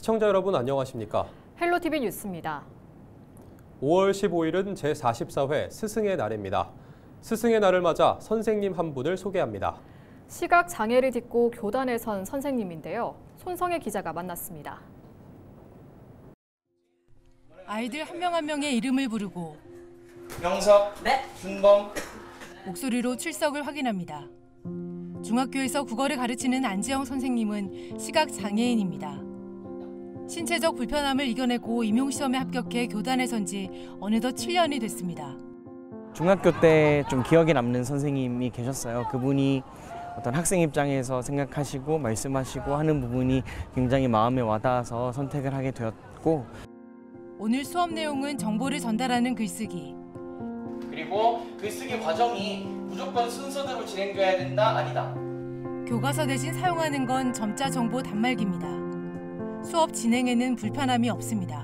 시청자 여러분 안녕하십니까? 헬로티비 뉴스입니다. 5월 15일은 제44회 스승의 날입니다. 스승의 날을 맞아 선생님 한 분을 소개합니다. 시각 장애를 딛고 교단에 선 선생님인데요. 손성혜 기자가 만났습니다. 아이들 한 명 한 명의 이름을 부르고 영석, 준범 목소리로 출석을 확인합니다. 중학교에서 국어를 가르치는 안지영 선생님은 시각 장애인입니다. 신체적 불편함을 이겨내고 임용시험에 합격해 교단에 선 지 어느덧 7년이 됐습니다. 중학교 때 좀 기억에 남는 선생님이 계셨어요. 그분이 어떤 학생 입장에서 생각하시고 말씀하시고 하는 부분이 굉장히 마음에 와닿아서 선택을 하게 되었고, 오늘 수업 내용은 정보를 전달하는 글쓰기. 그리고 글쓰기 과정이 무조건 순서대로 진행돼야 된다, 아니다. 교과서 대신 사용하는 건 점자 정보 단말기입니다. 수업 진행에는 불편함이 없습니다.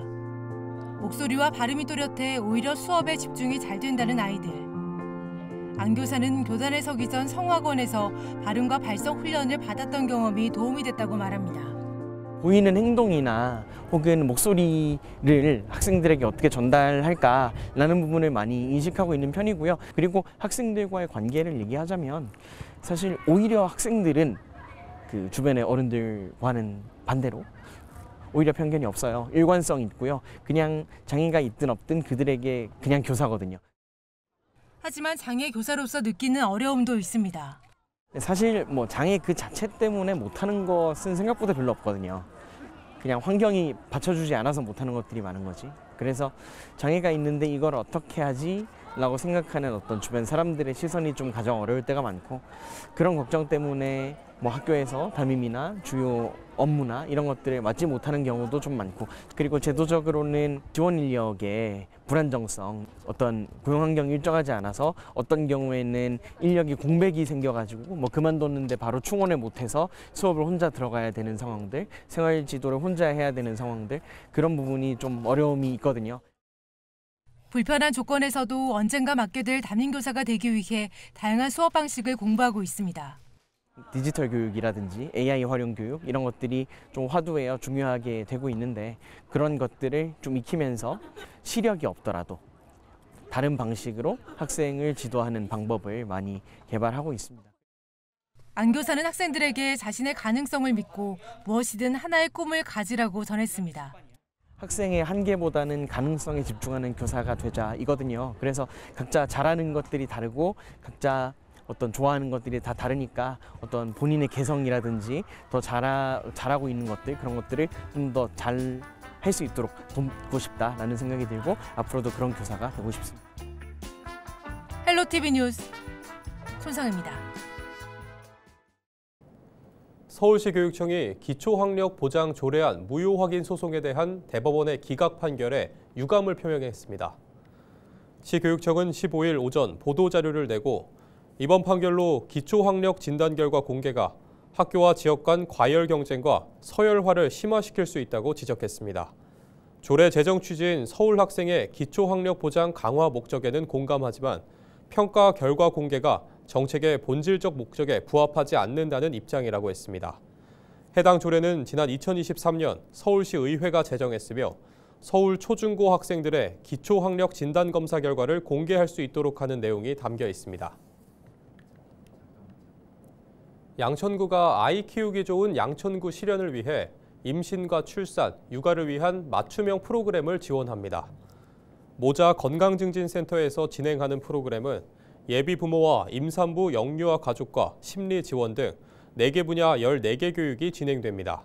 목소리와 발음이 또렷해 오히려 수업에 집중이 잘 된다는 아이들. 안 교사는 교단에 서기 전 성악원에서 발음과 발성 훈련을 받았던 경험이 도움이 됐다고 말합니다. 보이는 행동이나 혹은 목소리를 학생들에게 어떻게 전달할까라는 부분을 많이 인식하고 있는 편이고요. 그리고 학생들과의 관계를 얘기하자면 사실 오히려 학생들은 그 주변의 어른들과는 반대로 오히려 편견이 없어요. 일관성 있고요. 그냥 장애가 있든 없든 그들에게 그냥 교사거든요. 하지만 장애 교사로서 느끼는 어려움도 있습니다. 사실 뭐 장애 그 자체 때문에 못하는 것은 생각보다 별로 없거든요. 그냥 환경이 받쳐주지 않아서 못하는 것들이 많은 거지. 그래서 장애가 있는데 이걸 어떻게 하지? 라고 생각하는 어떤 주변 사람들의 시선이 좀 가장 어려울 때가 많고, 그런 걱정 때문에 뭐 학교에서 담임이나 주요 업무나 이런 것들에 맞지 못하는 경우도 좀 많고, 그리고 제도적으로는 지원 인력의 불안정성, 어떤 고용 환경이 일정하지 않아서 어떤 경우에는 인력이 공백이 생겨가지고 뭐 그만뒀는데 바로 충원을 못해서 수업을 혼자 들어가야 되는 상황들, 생활 지도를 혼자 해야 되는 상황들, 그런 부분이 좀 어려움이 있거든요. 불편한 조건에서도 언젠가 맡게 될 담임교사가 되기 위해 다양한 수업 방식을 공부하고 있습니다. 디지털 교육이라든지 AI 활용 교육 이런 것들이 좀 화두에 중요하게 되고 있는데, 그런 것들을 좀 익히면서 시력이 없더라도 다른 방식으로 학생을 지도하는 방법을 많이 개발하고 있습니다. 안 교사는 학생들에게 자신의 가능성을 믿고 무엇이든 하나의 꿈을 가지라고 전했습니다. 학생의 한계보다는 가능성에 집중하는 교사가 되자 이거든요. 그래서 각자 잘하는 것들이 다르고 각자 어떤 좋아하는 것들이 다 다르니까 어떤 본인의 개성이라든지 더 잘하고 있는 것들, 그런 것들을 좀 더 잘 할 수 있도록 돕고 싶다라는 생각이 들고, 앞으로도 그런 교사가 되고 싶습니다. 헬로티비 뉴스 손상입니다. 서울시 교육청이 기초학력 보장 조례안 무효 확인 소송에 대한 대법원의 기각 판결에 유감을 표명했습니다. 시 교육청은 15일 오전 보도자료를 내고 이번 판결로 기초학력 진단 결과 공개가 학교와 지역 간 과열 경쟁과 서열화를 심화시킬 수 있다고 지적했습니다. 조례 제정 취지인 서울 학생의 기초학력 보장 강화 목적에는 공감하지만 평가 결과 공개가 정책의 본질적 목적에 부합하지 않는다는 입장이라고 했습니다. 해당 조례는 지난 2023년 서울시 의회가 제정했으며 서울 초중고 학생들의 기초학력 진단검사 결과를 공개할 수 있도록 하는 내용이 담겨 있습니다. 양천구가 아이 키우기 좋은 양천구 실현을 위해 임신과 출산, 육아를 위한 맞춤형 프로그램을 지원합니다. 모자 건강증진센터에서 진행하는 프로그램은 예비 부모와 임산부 영유아 가족과 심리 지원 등 4개 분야 14개 교육이 진행됩니다.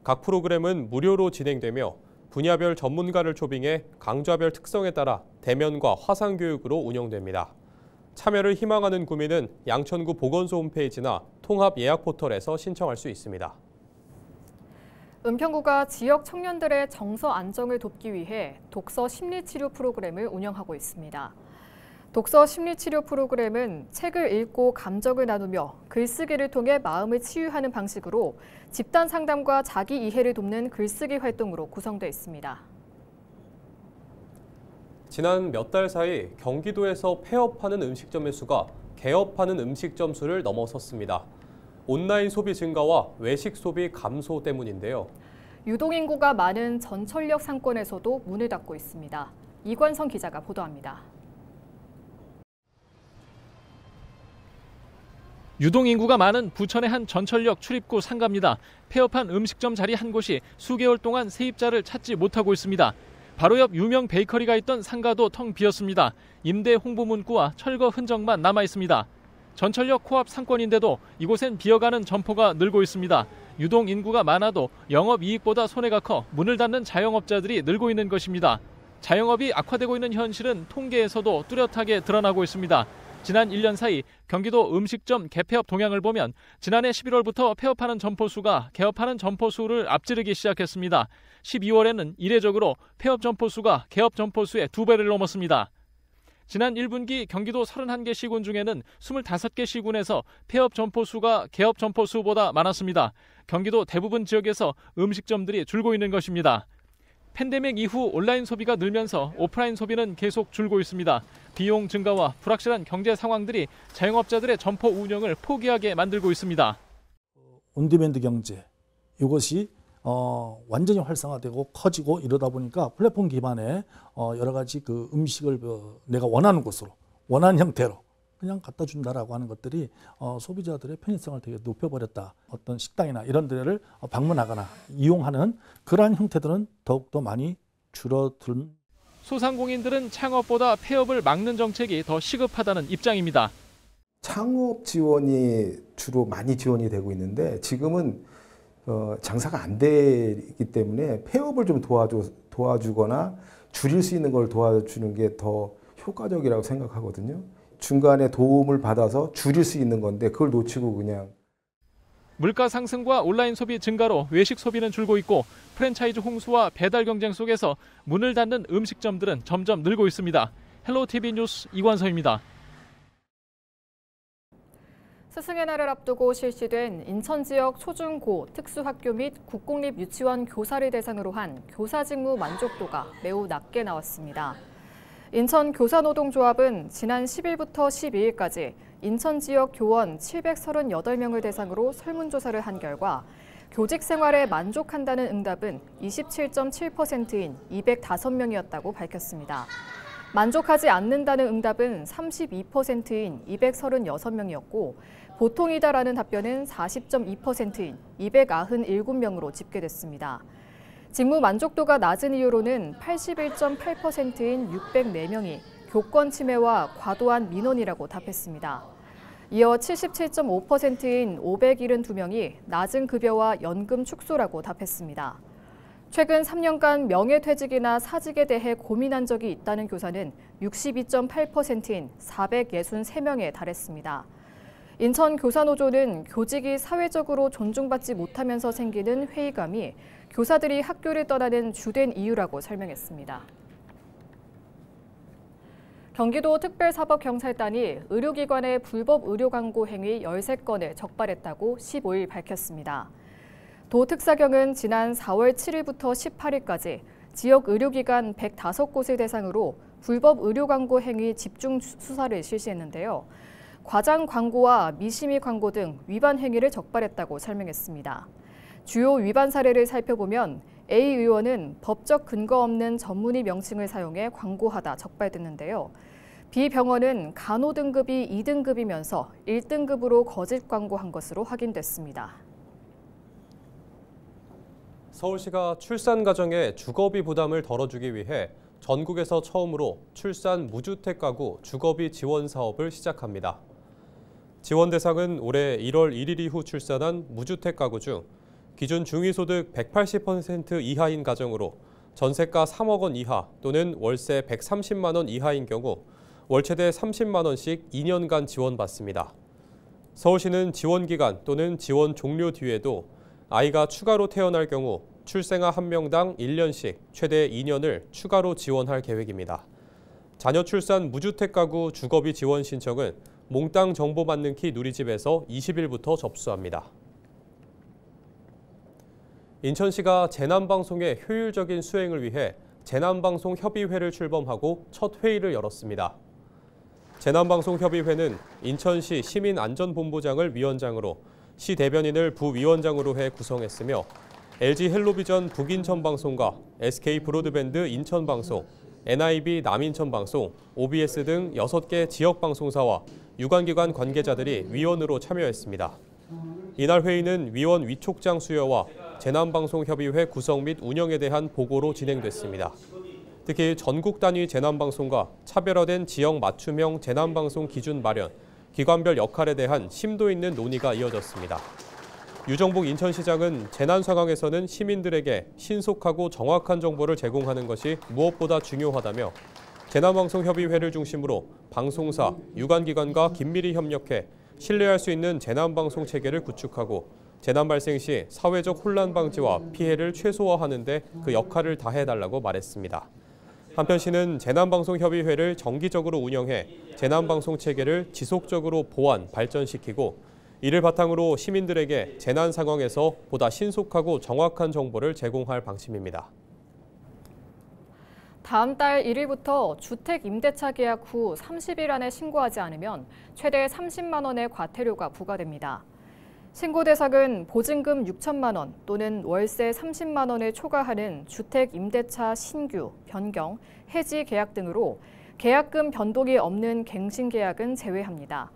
각 프로그램은 무료로 진행되며 분야별 전문가를 초빙해 강좌별 특성에 따라 대면과 화상 교육으로 운영됩니다. 참여를 희망하는 구민은 양천구 보건소 홈페이지나 통합 예약 포털에서 신청할 수 있습니다. 은평구가 지역 청년들의 정서 안정을 돕기 위해 독서 심리치료 프로그램을 운영하고 있습니다. 독서 심리치료 프로그램은 책을 읽고 감정을 나누며 글쓰기를 통해 마음을 치유하는 방식으로 집단 상담과 자기 이해를 돕는 글쓰기 활동으로 구성되어 있습니다. 지난 몇 달 사이 경기도에서 폐업하는 음식점의 수가 개업하는 음식점 수를 넘어섰습니다. 온라인 소비 증가와 외식 소비 감소 때문인데요. 유동인구가 많은 전철역 상권에서도 문을 닫고 있습니다. 이관성 기자가 보도합니다. 유동인구가 많은 부천의 한 전철역 출입구 상가입니다. 폐업한 음식점 자리 한 곳이 수개월 동안 세입자를 찾지 못하고 있습니다. 바로 옆 유명 베이커리가 있던 상가도 텅 비었습니다. 임대 홍보 문구와 철거 흔적만 남아 있습니다. 전철역 코앞 상권인데도 이곳엔 비어가는 점포가 늘고 있습니다. 유동 인구가 많아도 영업이익보다 손해가 커 문을 닫는 자영업자들이 늘고 있는 것입니다. 자영업이 악화되고 있는 현실은 통계에서도 뚜렷하게 드러나고 있습니다. 지난 1년 사이 경기도 음식점 개폐업 동향을 보면 지난해 11월부터 폐업하는 점포 수가 개업하는 점포 수를 앞지르기 시작했습니다. 12월에는 이례적으로 폐업 점포 수가 개업 점포 수의 2배를 넘었습니다. 지난 1분기 경기도 31개 시군 중에는 25개 시군에서 폐업 점포 수가 개업 점포 수보다 많았습니다. 경기도 대부분 지역에서 음식점들이 줄고 있는 것입니다. 팬데믹 이후 온라인 소비가 늘면서 오프라인 소비는 계속 줄고 있습니다. 비용 증가와 불확실한 경제 상황들이 자영업자들의 점포 운영을 포기하게 만들고 있습니다. 온디맨드 경제 이것이 완전히 활성화되고 커지고 이러다 보니까 플랫폼 기반의 여러 가지 그 음식을 내가 원하는 곳으로 원하는 형태로 그냥 갖다 준다라고 하는 것들이 소비자들의 편의성을 되게 높여버렸다. 어떤 식당이나 이런 데를 방문하거나 이용하는 그러한 형태들은 더욱더 많이 줄어든. 소상공인들은 창업보다 폐업을 막는 정책이 더 시급하다는 입장입니다. 창업 지원이 주로 많이 지원이 되고 있는데 지금은 장사가 안 되기 때문에 폐업을 좀 도와주거나 줄일 수 있는 걸 도와주는 게 더 효과적이라고 생각하거든요. 중간에 도움을 받아서 줄일 수 있는 건데 그걸 놓치고 그냥. 물가 상승과 온라인 소비 증가로 외식 소비는 줄고 있고 프랜차이즈 홍수와 배달 경쟁 속에서 문을 닫는 음식점들은 점점 늘고 있습니다. 헬로티비 뉴스 이관서입니다. 스승의 날을 앞두고 실시된 인천 지역 초중고 특수학교 및 국공립 유치원 교사를 대상으로 한 교사 직무 만족도가 매우 낮게 나왔습니다. 인천 교사노동조합은 지난 10일부터 12일까지 인천 지역 교원 738명을 대상으로 설문조사를 한 결과 교직 생활에 만족한다는 응답은 27.7%인 205명이었다고 밝혔습니다. 만족하지 않는다는 응답은 32%인 236명이었고 보통이다라는 답변은 40.2%인 297명으로 집계됐습니다. 직무 만족도가 낮은 이유로는 81.8%인 604명이 교권 침해와 과도한 민원이라고 답했습니다. 이어 77.5%인 572명이 낮은 급여와 연금 축소라고 답했습니다. 최근 3년간 명예퇴직이나 사직에 대해 고민한 적이 있다는 교사는 62.8%인 463명에 달했습니다. 인천 교사노조는 교직이 사회적으로 존중받지 못하면서 생기는 회의감이 교사들이 학교를 떠나는 주된 이유라고 설명했습니다. 경기도 특별사법경찰단이 의료기관의 불법 의료 광고 행위 13건을 적발했다고 15일 밝혔습니다. 도 특사경은 지난 4월 7일부터 18일까지 지역 의료기관 105곳을 대상으로 불법 의료 광고 행위 집중 수사를 실시했는데요. 과장 광고와 미심의 광고 등 위반 행위를 적발했다고 설명했습니다. 주요 위반 사례를 살펴보면 A 의원은 법적 근거 없는 전문의 명칭을 사용해 광고하다 적발됐는데요. B 병원은 간호 등급이 2등급이면서 1등급으로 거짓 광고한 것으로 확인됐습니다. 서울시가 출산 가정의 주거비 부담을 덜어주기 위해 전국에서 처음으로 출산 무주택 가구 주거비 지원 사업을 시작합니다. 지원 대상은 올해 1월 1일 이후 출산한 무주택 가구 중 기준 중위소득 180% 이하인 가정으로 전세가 3억 원 이하 또는 월세 130만 원 이하인 경우 월 최대 30만 원씩 2년간 지원받습니다. 서울시는 지원 기간 또는 지원 종료 뒤에도 아이가 추가로 태어날 경우 출생아 1명당 1년씩 최대 2년을 추가로 지원할 계획입니다. 자녀 출산 무주택 가구 주거비 지원 신청은 몽땅 정보 받는 키 누리집에서 20일부터 접수합니다. 인천시가 재난방송의 효율적인 수행을 위해 재난방송협의회를 출범하고 첫 회의를 열었습니다. 재난방송협의회는 인천시 시민안전본부장을 위원장으로 시 대변인을 부위원장으로 해 구성했으며 LG 헬로비전 북인천방송과 SK 브로드밴드 인천방송, NIB 남인천방송, OBS 등 6개 지역방송사와 유관기관 관계자들이 위원으로 참여했습니다. 이날 회의는 위원 위촉장 수여와 재난방송협의회 구성 및 운영에 대한 보고로 진행됐습니다. 특히 전국 단위 재난방송과 차별화된 지역 맞춤형 재난방송 기준 마련, 기관별 역할에 대한 심도 있는 논의가 이어졌습니다. 유정복 인천시장은 재난 상황에서는 시민들에게 신속하고 정확한 정보를 제공하는 것이 무엇보다 중요하다며 재난방송협의회를 중심으로 방송사, 유관기관과 긴밀히 협력해 신뢰할 수 있는 재난방송 체계를 구축하고 재난 발생 시 사회적 혼란 방지와 피해를 최소화하는 데 그 역할을 다해달라고 말했습니다. 한편 시는 재난방송협의회를 정기적으로 운영해 재난방송 체계를 지속적으로 보완, 발전시키고 이를 바탕으로 시민들에게 재난 상황에서 보다 신속하고 정확한 정보를 제공할 방침입니다. 다음 달 1일부터 주택 임대차 계약 후 30일 안에 신고하지 않으면 최대 30만 원의 과태료가 부과됩니다. 신고 대상은 보증금 6천만 원 또는 월세 30만 원을 초과하는 주택 임대차 신규, 변경, 해지 계약 등으로 계약금 변동이 없는 갱신 계약은 제외합니다.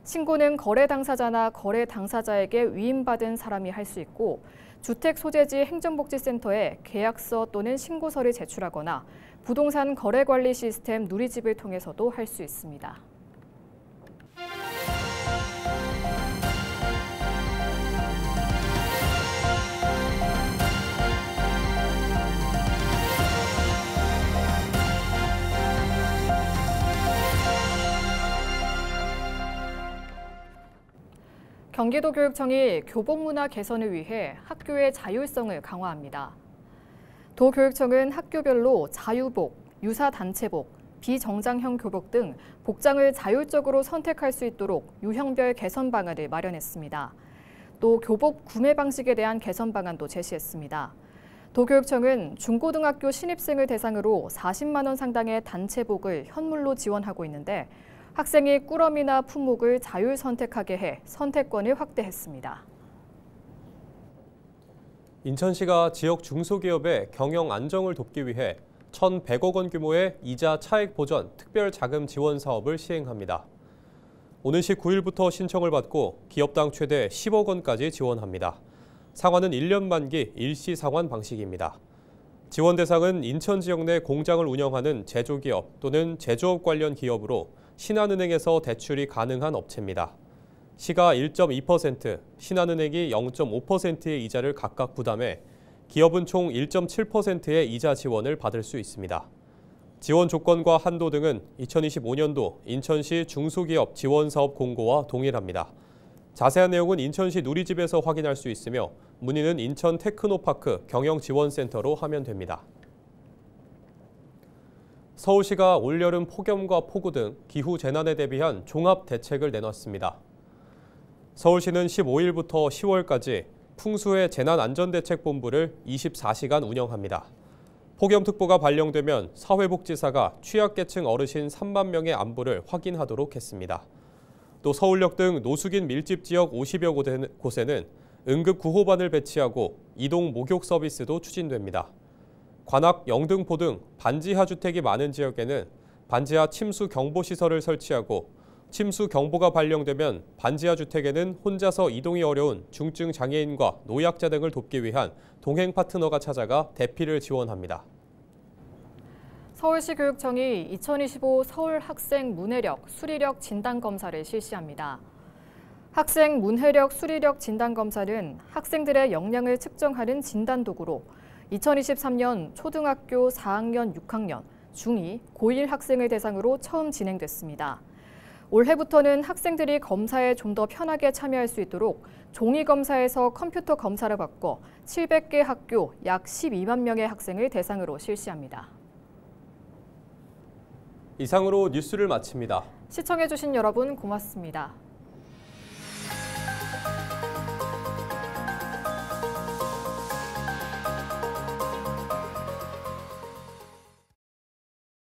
신고는 거래 당사자나 거래 당사자에게 위임받은 사람이 할 수 있고 주택 소재지 행정복지센터에 계약서 또는 신고서를 제출하거나 부동산 거래관리 시스템 누리집을 통해서도 할 수 있습니다. 경기도교육청이 교복문화 개선을 위해 학교의 자율성을 강화합니다. 도교육청은 학교별로 자유복, 유사단체복, 비정장형 교복 등 복장을 자율적으로 선택할 수 있도록 유형별 개선 방안을 마련했습니다. 또 교복 구매 방식에 대한 개선 방안도 제시했습니다. 도교육청은 중고등학교 신입생을 대상으로 40만 원 상당의 단체복을 현물로 지원하고 있는데 학생이 꾸러미나 품목을 자율 선택하게 해 선택권을 확대했습니다. 인천시가 지역 중소기업의 경영 안정을 돕기 위해 1,100억 원 규모의 이자 차액 보전 특별 자금 지원 사업을 시행합니다. 오는 19일부터 신청을 받고 기업당 최대 10억 원까지 지원합니다. 상환은 1년 만기 일시 상환 방식입니다. 지원 대상은 인천 지역 내 공장을 운영하는 제조기업 또는 제조업 관련 기업으로 신한은행에서 대출이 가능한 업체입니다. 시가 1.2%, 신한은행이 0.5%의 이자를 각각 부담해 기업은 총 1.7%의 이자 지원을 받을 수 있습니다. 지원 조건과 한도 등은 2025년도 인천시 중소기업 지원사업 공고와 동일합니다. 자세한 내용은 인천시 누리집에서 확인할 수 있으며 문의는 인천 테크노파크 경영지원센터로 하면 됩니다. 서울시가 올여름 폭염과 폭우 등 기후 재난에 대비한 종합 대책을 내놨습니다. 서울시는 15일부터 10월까지 풍수해 재난안전대책본부를 24시간 운영합니다. 폭염특보가 발령되면 사회복지사가 취약계층 어르신 3만 명의 안부를 확인하도록 했습니다. 또 서울역 등 노숙인 밀집 지역 50여 곳에는 응급구호반을 배치하고 이동 목욕 서비스도 추진됩니다. 관악, 영등포 등 반지하 주택이 많은 지역에는 반지하 침수 경보시설을 설치하고 침수 경보가 발령되면 반지하 주택에는 혼자서 이동이 어려운 중증 장애인과 노약자 등을 돕기 위한 동행 파트너가 찾아가 대피를 지원합니다. 서울시 교육청이 2025 서울 학생 문해력, 수리력 진단검사를 실시합니다. 학생 문해력, 수리력 진단검사는 학생들의 역량을 측정하는 진단도구로 2023년 초등학교 4학년, 6학년, 중2, 고1 학생을 대상으로 처음 진행됐습니다. 올해부터는 학생들이 검사에 좀 더 편하게 참여할 수 있도록 종이검사에서 컴퓨터 검사를 바꿔 700개 학교 약 12만 명의 학생을 대상으로 실시합니다. 이상으로 뉴스를 마칩니다. 시청해주신 여러분 고맙습니다.